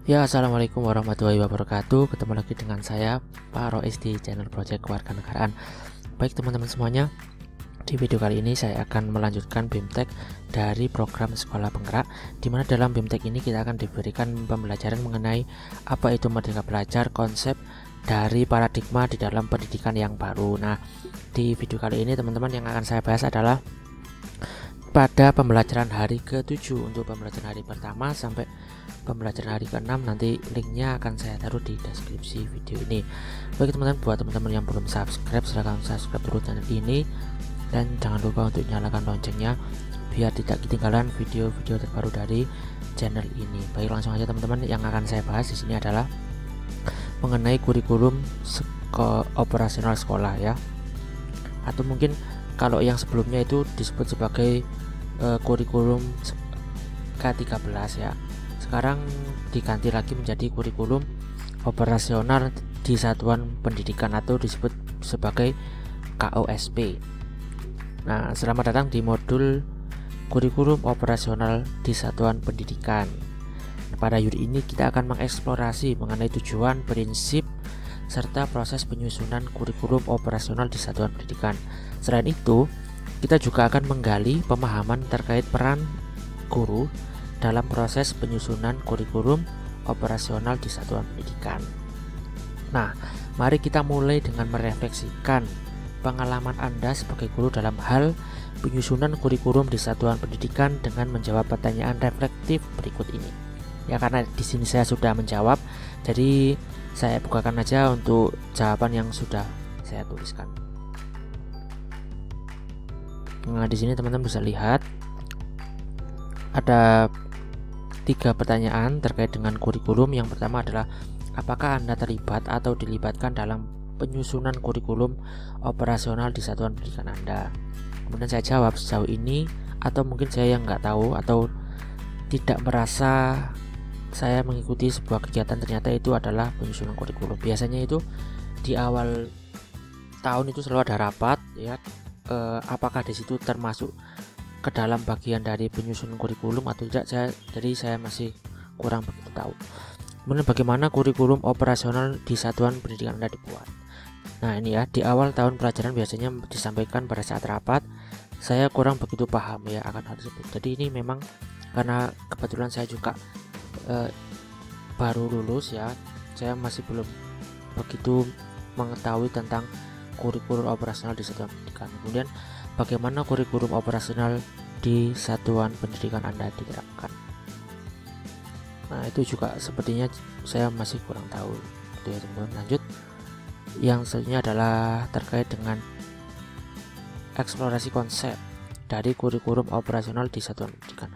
Ya, assalamualaikum warahmatullahi wabarakatuh. Ketemu lagi dengan saya, Pak Rois, di channel Project Kewarganegaraan. Baik teman-teman semuanya, di video kali ini saya akan melanjutkan BIMTEK dari program Sekolah Penggerak, di mana dalam BIMTEK ini kita akan diberikan pembelajaran mengenai apa itu Merdeka Belajar, konsep dari paradigma di dalam pendidikan yang baru. Nah, di video kali ini teman-teman yang akan saya bahas adalah pada pembelajaran hari ke-7 untuk pembelajaran hari pertama sampai pembelajaran hari ke-6. Nanti linknya akan saya taruh di deskripsi video ini. Bagi teman-teman, buat teman-teman yang belum subscribe, silahkan subscribe dulu channel ini dan jangan lupa untuk nyalakan loncengnya biar tidak ketinggalan video-video terbaru dari channel ini. Baik, langsung aja teman-teman, yang akan saya bahas di sini adalah mengenai kurikulum operasional sekolah ya, atau mungkin kalau yang sebelumnya itu disebut sebagai kurikulum K13 ya. Sekarang diganti lagi menjadi kurikulum operasional di satuan pendidikan atau disebut sebagai KOSP. Nah, selamat datang di modul kurikulum operasional di satuan pendidikan. Pada unit ini kita akan mengeksplorasi mengenai tujuan, prinsip, serta proses penyusunan kurikulum operasional di satuan pendidikan. Selain itu, kita juga akan menggali pemahaman terkait peran guru dalam proses penyusunan kurikulum operasional di satuan pendidikan. Nah, mari kita mulai dengan merefleksikan pengalaman Anda sebagai guru dalam hal penyusunan kurikulum di satuan pendidikan dengan menjawab pertanyaan reflektif berikut ini. Ya, karena di sini saya sudah menjawab, jadi saya bukakan aja untuk jawaban yang sudah saya tuliskan. Nah, di sini teman-teman bisa lihat ada 3 pertanyaan terkait dengan kurikulum. Yang pertama adalah apakah Anda terlibat atau dilibatkan dalam penyusunan kurikulum operasional di satuan pendidikan Anda. Kemudian saya jawab sejauh ini, atau mungkin saya yang nggak tahu atau tidak merasa saya mengikuti sebuah kegiatan ternyata itu adalah penyusunan kurikulum. Biasanya itu di awal tahun itu selalu ada rapat ya, apakah di situ termasuk ke dalam bagian dari penyusunan kurikulum atau tidak, jadi saya masih kurang begitu tahu. Kemudian bagaimana kurikulum operasional di satuan pendidikan Anda dibuat. Nah, ini ya, di awal tahun pelajaran biasanya disampaikan pada saat rapat. Saya kurang begitu paham ya akan hal tersebut. Jadi ini memang karena kebetulan saya juga baru lulus ya, saya masih belum begitu mengetahui tentang kurikulum operasional di satuan pendidikan. Kemudian bagaimana kurikulum operasional di satuan pendidikan Anda diterapkan. Nah, itu juga sepertinya saya masih kurang tahu. Itu ya teman-teman. Lanjut, yang selanjutnya adalah terkait dengan eksplorasi konsep dari kurikulum operasional di satuan pendidikan.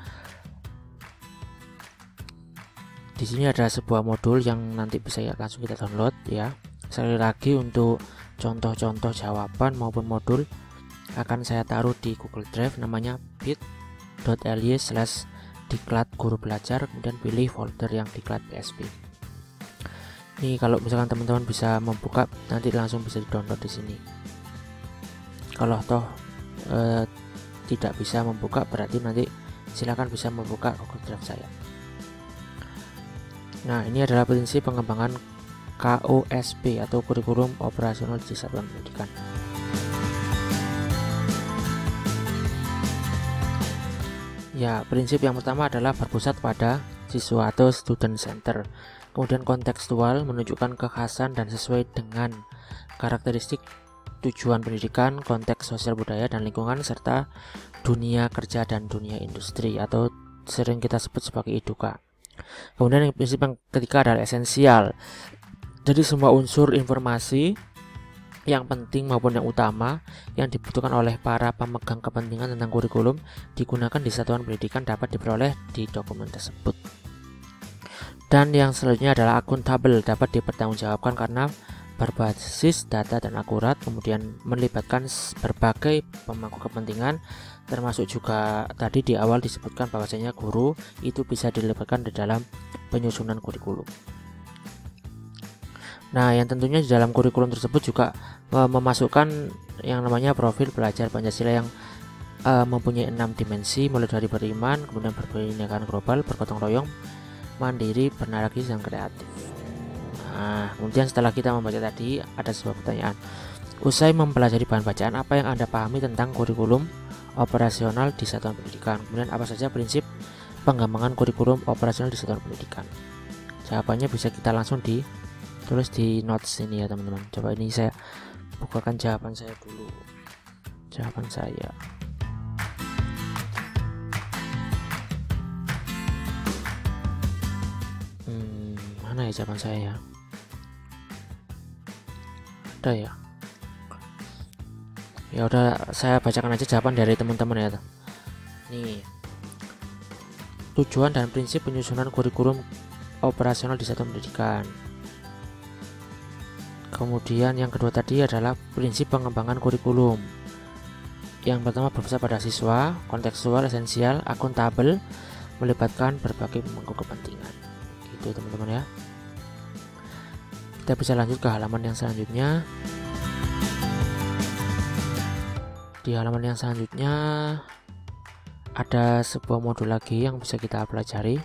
Di sini ada sebuah modul yang nanti bisa langsung kita download ya. Sekali lagi, untuk contoh-contoh jawaban maupun modul akan saya taruh di Google Drive, namanya bit.ly/diklat guru belajar, kemudian pilih folder yang diklat PSP. Ini kalau misalkan teman-teman bisa membuka, nanti langsung bisa di-download di sini. Kalau toh tidak bisa membuka, berarti nanti silakan bisa membuka Google Drive saya. Nah, ini adalah prinsip pengembangan KOSP atau kurikulum operasional di satuan pendidikan. Ya, prinsip yang pertama adalah berpusat pada siswa atau student center. Kemudian kontekstual, menunjukkan kekhasan dan sesuai dengan karakteristik tujuan pendidikan, konteks sosial budaya dan lingkungan, serta dunia kerja dan dunia industri atau sering kita sebut sebagai IDUKA. Kemudian yang prinsip yang ketiga adalah esensial. Jadi semua unsur informasi yang penting maupun yang utama yang dibutuhkan oleh para pemegang kepentingan tentang kurikulum digunakan di satuan pendidikan dapat diperoleh di dokumen tersebut. Dan yang selanjutnya adalah akuntabel, dapat dipertanggungjawabkan karena berbasis data dan akurat, kemudian melibatkan berbagai pemangku kepentingan, termasuk juga tadi di awal disebutkan bahwasanya guru itu bisa dilibatkan di dalam penyusunan kurikulum. Nah, yang tentunya di dalam kurikulum tersebut juga memasukkan yang namanya profil pelajar Pancasila yang mempunyai 6 dimensi, mulai dari beriman, kemudian berbhinneka global, bergotong royong, mandiri, beranalisis, dan kreatif. Nah, kemudian setelah kita membaca tadi, ada sebuah pertanyaan. Usai mempelajari bahan bacaan, apa yang Anda pahami tentang kurikulum operasional di satuan pendidikan? Kemudian apa saja prinsip pengembangan kurikulum operasional di satuan pendidikan? Jawabannya bisa kita langsung ditulis di notes ini ya teman-teman. Coba ini saya bukakan jawaban saya dulu. Jawaban saya. Mana ya jawaban saya ya? Ada ya? Ya udah, saya bacakan aja jawaban dari teman-teman ya. Nih. Tujuan dan prinsip penyusunan kurikulum operasional di satuan pendidikan. Kemudian yang kedua tadi adalah prinsip pengembangan kurikulum. Yang pertama berpusat pada siswa, kontekstual, esensial, akuntabel, melibatkan berbagai pemangku kepentingan. Gitu teman-teman ya. Kita bisa lanjut ke halaman yang selanjutnya. Di halaman yang selanjutnya ada sebuah modul lagi yang bisa kita pelajari.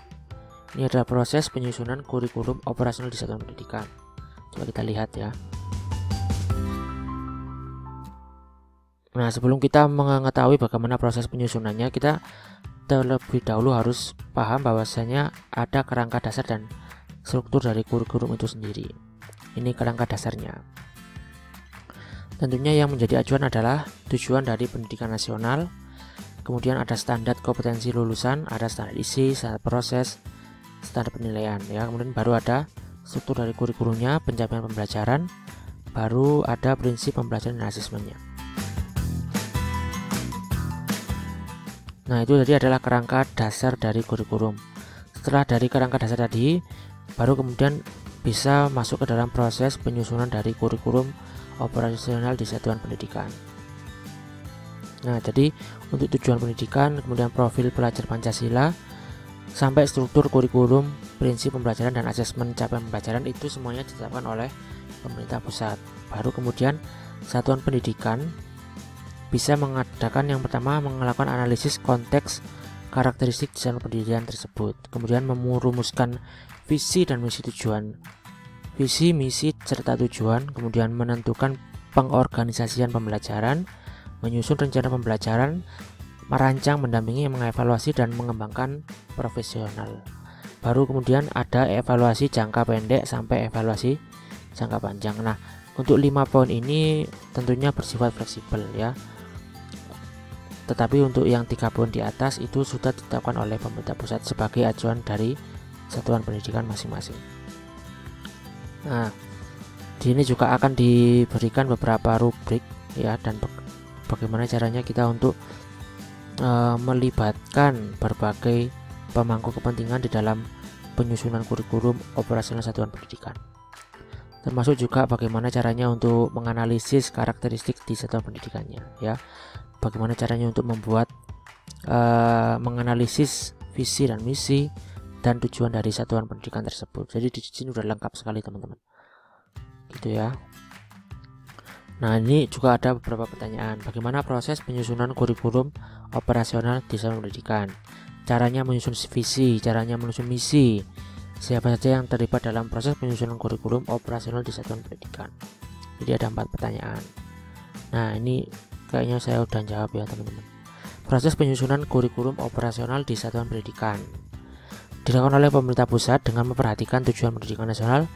Ini adalah proses penyusunan kurikulum operasional di satuan pendidikan. Coba kita lihat ya. Nah, sebelum kita mengetahui bagaimana proses penyusunannya, kita terlebih dahulu harus paham bahwasanya ada kerangka dasar dan struktur dari kurikulum itu sendiri. Ini kerangka dasarnya. Tentunya yang menjadi acuan adalah tujuan dari pendidikan nasional, kemudian ada standar kompetensi lulusan, ada standar isi, standar proses, standar penilaian ya. Kemudian baru ada struktur dari kurikulumnya, pencapaian pembelajaran, baru ada prinsip pembelajaran dan asesmennya. Nah, itu tadi adalah kerangka dasar dari kurikulum. Setelah dari kerangka dasar tadi, baru kemudian bisa masuk ke dalam proses penyusunan dari kurikulum operasional di satuan pendidikan. Nah, jadi untuk tujuan pendidikan, kemudian profil pelajar Pancasila, sampai struktur kurikulum, prinsip pembelajaran dan asesmen capaian pembelajaran itu semuanya ditetapkan oleh pemerintah pusat. Baru kemudian satuan pendidikan bisa mengadakan yang pertama melakukan analisis konteks karakteristik satuan pendidikan tersebut, kemudian merumuskan visi dan misi tujuan. Visi, misi, serta tujuan, kemudian menentukan pengorganisasian pembelajaran, menyusun rencana pembelajaran, merancang, mendampingi, mengevaluasi, dan mengembangkan profesional. Baru kemudian ada evaluasi jangka pendek sampai evaluasi jangka panjang. Nah, untuk 5 poin ini tentunya bersifat fleksibel ya. Tetapi untuk yang 3 poin di atas itu sudah ditetapkan oleh pemerintah pusat sebagai acuan dari satuan pendidikan masing-masing. Nah, di sini juga akan diberikan beberapa rubrik ya, dan bagaimana caranya kita untuk melibatkan berbagai pemangku kepentingan di dalam penyusunan kurikulum operasional satuan pendidikan. Termasuk juga bagaimana caranya untuk menganalisis karakteristik di satuan pendidikannya ya. Bagaimana caranya untuk membuat menganalisis visi dan misi dan tujuan dari satuan pendidikan tersebut. Jadi di sini sudah lengkap sekali teman-teman. Gitu ya. Nah, ini juga ada beberapa pertanyaan. Bagaimana proses penyusunan kurikulum operasional di satuan pendidikan? Caranya menyusun visi, caranya menyusun misi. Siapa saja yang terlibat dalam proses penyusunan kurikulum operasional di satuan pendidikan? Jadi ada 4 pertanyaan. Nah, ini kayaknya saya udah jawab ya teman-teman. Proses penyusunan kurikulum operasional di satuan pendidikan dilakukan oleh pemerintah pusat dengan memperhatikan tujuan pendidikan nasional,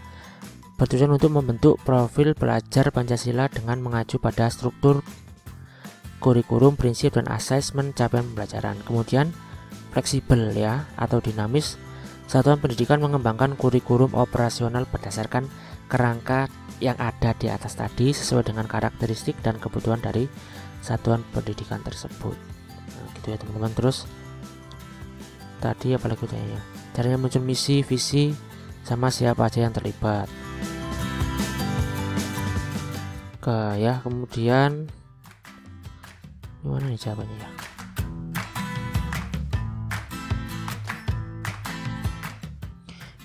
bertujuan untuk membentuk profil pelajar Pancasila dengan mengacu pada struktur kurikulum, prinsip, dan asesmen capaian pembelajaran. Kemudian fleksibel ya atau dinamis, satuan pendidikan mengembangkan kurikulum operasional berdasarkan kerangka yang ada di atas tadi sesuai dengan karakteristik dan kebutuhan dari satuan pendidikan tersebut. Nah, gitu ya teman-teman. Terus tadi apalagi ya? Caranya muncul misi, visi, sama siapa aja yang terlibat. Oke ya, kemudian gimana nih jawabannya ya?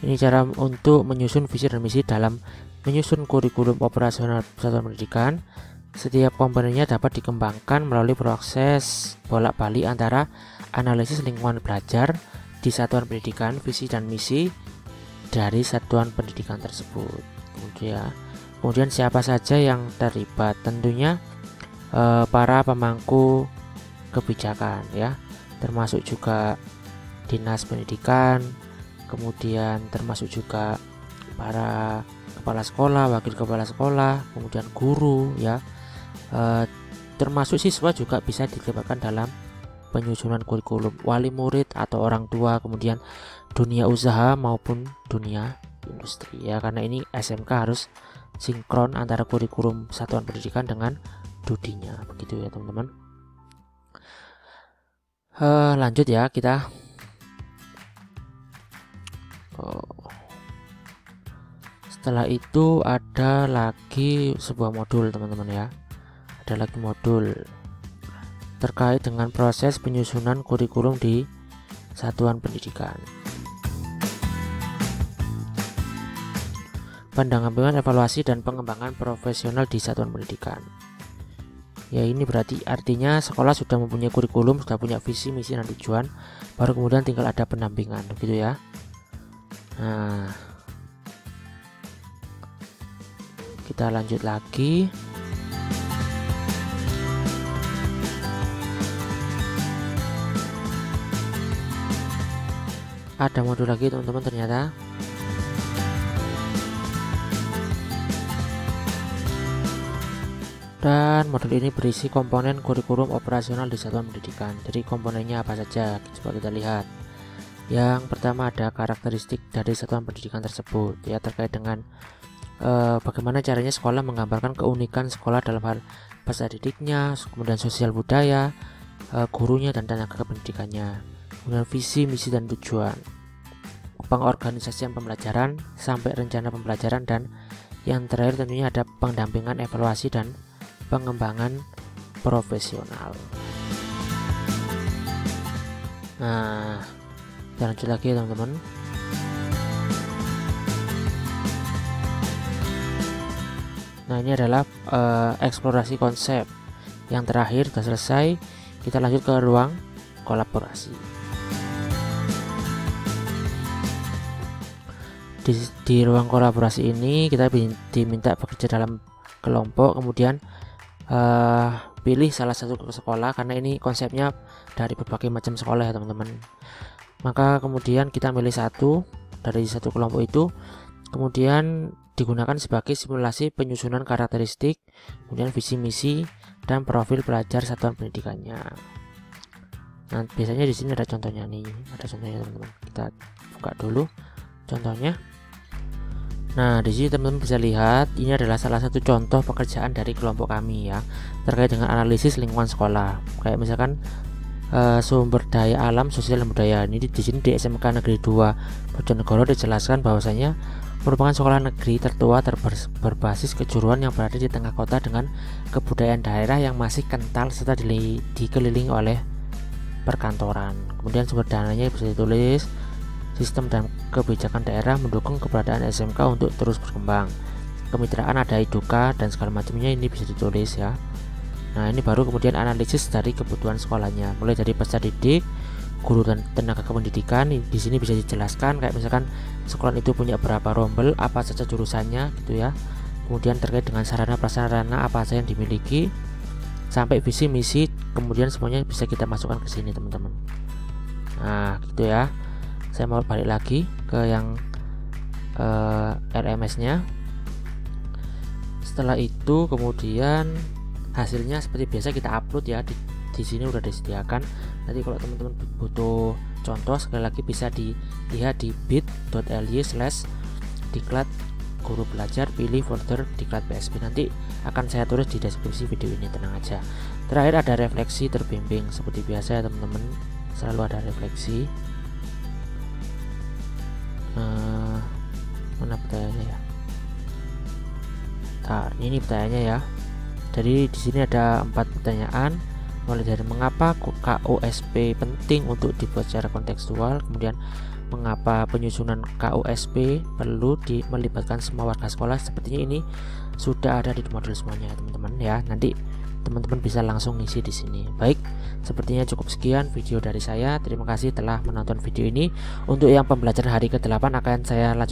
Ini cara untuk menyusun visi dan misi dalam menyusun kurikulum operasional satuan pendidikan. Setiap komponennya dapat dikembangkan melalui proses bolak-balik antara analisis lingkungan belajar, di satuan pendidikan, visi dan misi dari satuan pendidikan tersebut. Kemudian siapa saja yang terlibat? Tentunya para pemangku kebijakan ya, termasuk juga dinas pendidikan, kemudian termasuk juga para kepala sekolah, wakil kepala sekolah, kemudian guru ya, termasuk siswa juga bisa dilibatkan dalam penyusunan kurikulum, wali murid atau orang tua, kemudian dunia usaha maupun dunia industri ya, karena ini SMK harus sinkron antara kurikulum satuan pendidikan dengan dudinya, begitu ya teman-teman. Lanjut ya kita. Setelah itu ada lagi sebuah modul teman-teman ya, ada lagi modul terkait dengan proses penyusunan kurikulum di satuan pendidikan. Pendampingan, evaluasi dan pengembangan profesional di satuan pendidikan. Ya, ini berarti artinya sekolah sudah mempunyai kurikulum, sudah punya visi, misi dan tujuan, baru kemudian tinggal ada pendampingan, begitu ya. Nah, kita lanjut lagi. Ada modul lagi teman-teman ternyata. Dan modul ini berisi komponen kurikulum operasional di satuan pendidikan. Jadi komponennya apa saja? Coba kita lihat. Yang pertama ada karakteristik dari satuan pendidikan tersebut ya, terkait dengan bagaimana caranya sekolah menggambarkan keunikan sekolah dalam hal peserta didiknya, kemudian sosial budaya, gurunya dan tenaga pendidikannya, kemudian visi, misi dan tujuan, pengorganisasian pembelajaran sampai rencana pembelajaran, dan yang terakhir tentunya ada pendampingan, evaluasi dan pengembangan profesional. Nah, kita lanjut lagi ya teman-teman. Nah, ini adalah eksplorasi konsep. Yang terakhir sudah selesai. Kita lanjut ke ruang kolaborasi. Di ruang kolaborasi ini kita diminta bekerja dalam kelompok, kemudian pilih salah satu sekolah, karena ini konsepnya dari berbagai macam sekolah ya teman-teman. Maka kemudian kita milih satu dari satu kelompok itu, kemudian digunakan sebagai simulasi penyusunan karakteristik, kemudian visi misi dan profil pelajar satuan pendidikannya. Nah, biasanya di sini ada contohnya nih, ada contohnya teman-teman. Kita buka dulu contohnya. Nah, di sini teman-teman bisa lihat ini adalah salah satu contoh pekerjaan dari kelompok kami ya, terkait dengan analisis lingkungan sekolah. Kayak misalkan sumber daya alam, sosial dan budaya. Ini di sini di SMK Negeri 2 Bojonegoro dijelaskan bahwasanya merupakan sekolah negeri tertua berbasis kejuruan yang berada di tengah kota dengan kebudayaan daerah yang masih kental serta dikelilingi oleh perkantoran. Kemudian sumber dananya bisa ditulis, sistem dan kebijakan daerah mendukung keberadaan SMK untuk terus berkembang. Kemitraan ada Iduka dan segala macamnya, ini bisa ditulis ya. Nah, ini baru kemudian analisis dari kebutuhan sekolahnya, mulai dari peserta didik, guru dan tenaga kependidikan. Di sini bisa dijelaskan kayak misalkan sekolah itu punya berapa rombel, apa saja jurusannya gitu ya. Kemudian terkait dengan sarana prasarana apa saja yang dimiliki, sampai visi misi, kemudian semuanya bisa kita masukkan ke sini teman-teman. Nah, gitu ya. Saya mau balik lagi ke yang RMS-nya. Setelah itu kemudian hasilnya seperti biasa kita upload ya, di sini udah disediakan. Nanti kalau teman-teman butuh contoh sekali lagi bisa dilihat di bit.ly/diklat guru belajar, pilih folder diklat PSP. Nanti akan saya tulis di deskripsi video ini, tenang aja. Terakhir ada refleksi terbimbing, seperti biasa ya teman-teman, selalu ada refleksi. Mana pertanyaannya ya? Ini pertanyaannya ya. Jadi di sini ada 4 pertanyaan, mulai dari mengapa KUSP penting untuk dibuat secara kontekstual, kemudian mengapa penyusunan KUSP perlu melibatkan semua warga sekolah. Sepertinya ini sudah ada di modul semuanya teman-teman ya. Nanti teman-teman bisa langsung ngisi di sini. Baik, sepertinya cukup sekian video dari saya. Terima kasih telah menonton video ini. Untuk yang pembelajaran hari ke-8 akan saya lanjutkan